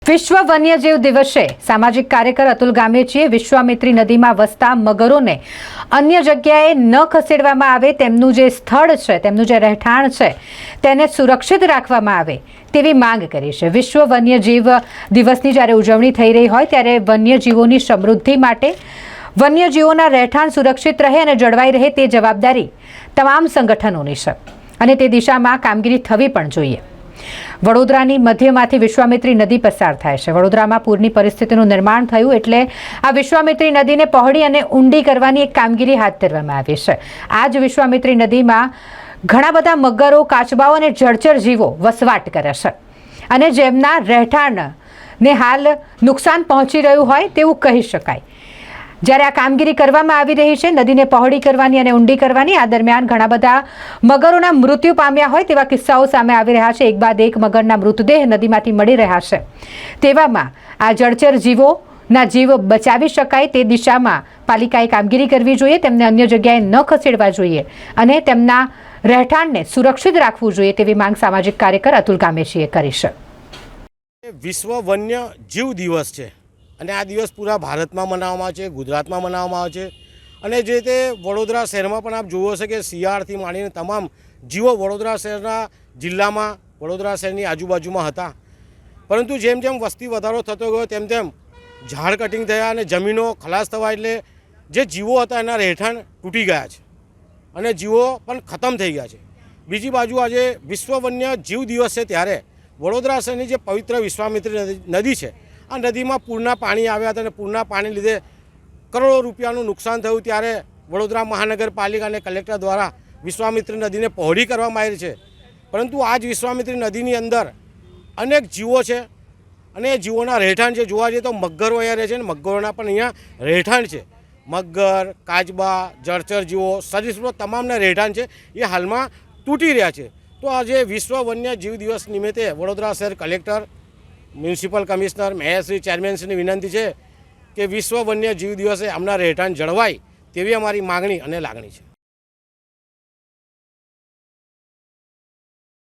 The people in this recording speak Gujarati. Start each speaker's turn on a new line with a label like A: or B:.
A: વિશ્વ વન્યજીવ દિવસે સામાજિક કાર્યકર અતુલ ગામેચીએ વિશ્વામિત્રી નદીમાં વસતા મગરોને અન્ય જગ્યાએ ન ખસેડવામાં આવે, તેમનું જે સ્થળ છે, તેમનું જે રહેઠાણ છે તેને સુરક્ષિત રાખવામાં આવે તેવી માંગ કરી છે। વિશ્વ વન્યજીવ દિવસની જ્યારે ઉજવણી થઈ રહી હોય ત્યારે વન્યજીવોની સમૃદ્ધિ માટે વન્યજીવોના રહેઠાણ સુરક્ષિત રહે અને જળવાઈ રહે તે જવાબદારી તમામ સંગઠનોની છે અને તે દિશામાં કામગીરી થવી પણ જોઈએ। વડોદરાની મધ્યમાંથી વિશ્વામિત્રી નદી પસાર થાય છે। વડોદરામાં પૂરની પરિસ્થિતિનું નિર્માણ થયું એટલે આ વિશ્વામિત્રી નદીને પહોળી અને ઊંડી કરવાની એક કામગીરી હાથ ધરવામાં આવી છે। આ જ વિશ્વામિત્રી નદીમાં ઘણા બધા મગરો, કાચબાઓ અને જળચર જીવો વસવાટ કરે છે અને જેમના રહેઠાણને હાલ નુકસાન પહોંચી રહ્યું હોય તેવું કહી શકાય। જ્યારે આ કામગીરી કરવામાં આવી રહી છે નદીને પહોળી કરવાની અને ઊંડી કરવાની, આ દરમિયાન ઘણા બધા મગરોના મૃત્યુ પામ્યા હોય તેવા કિસ્સાઓ સામે આવી રહ્યા છે। એક બાદ એક મગરના મૃતદેહ નદીમાંથી મળી રહ્યા છે। તેવામાં આ જળચર જીવોના જીવ બચાવી શકાય તે દિશામાં પાલિકાએ કામગીરી કરવી જોઈએ, તેમને અન્ય જગ્યાએ ન ખસેડવા જોઈએ અને તેમના રહેઠાણને સુરક્ષિત રાખવું જોઈએ તેવી માંગ સામાજિક કાર્યકર અતુલ ગામેચીએ કરી છે।
B: વિશ્વ વન્ય જીવ દિવસ છે અને આ દિવસ પૂરા ભારતમાં મનાવવામાં આવે છે, ગુજરાતમાં મનાવવામાં આવે છે અને જે તે વડોદરા શહેરમાં પણ આપ જુઓ છો કે શિયાળથી માંડીને તમામ જીવો વડોદરા શહેરના જિલ્લામાં, વડોદરા શહેરની આજુબાજુમાં હતા, પરંતુ જેમ જેમ વસ્તી વધારો થતો ગયો તેમ તેમ ઝાડ કટિંગ થયા અને જમીનો ખલાસ થવા એટલે જે જીવો હતા એના રહેઠાણ તૂટી ગયા છે અને જીવો પણ ખતમ થઈ ગયા છે। બીજી બાજુ આજે વિશ્વ વન્ય જીવ દિવસ છે ત્યારે વડોદરા શહેરની જે પવિત્ર વિશ્વામિત્રી નદી છે આ નદીમાં પૂરના પાણી આવ્યા હતા અને પૂરના પાણી લીધે કરોડો રૂપિયાનું નુકસાન થયું ત્યારે વડોદરા મહાનગરપાલિકા અને કલેક્ટર દ્વારા વિશ્વામિત્રી નદીને પહોળી કરવામાં આવી છે, પરંતુ આ જ વિશ્વામિત્રી નદીની અંદર અનેક જીવો છે અને એ જીવોના રહેઠાણ છે। જોવા જઈએ તો મગરો અહીંયા રહે છે અને મગરોના પણ અહીંયા રહેઠાણ છે। મગર, કાચબા, જળચર જીવો, સરીસૃપ તમામના રહેઠાણ છે એ હાલમાં તૂટી રહ્યા છે। તો આજે વિશ્વ વન્ય જીવ દિવસ નિમિત્તે વડોદરા શહેર કલેક્ટર, મ્યુનિસિપલ કમિશનર, મેયરશ્રી, ચેરમેનશ્રીની વિનંતી છે કે વિશ્વ વન્ય જીવ દિવસે આમના રહેઠાણ જળવાય તેવી અમારી માગણી અને લાગણી છે।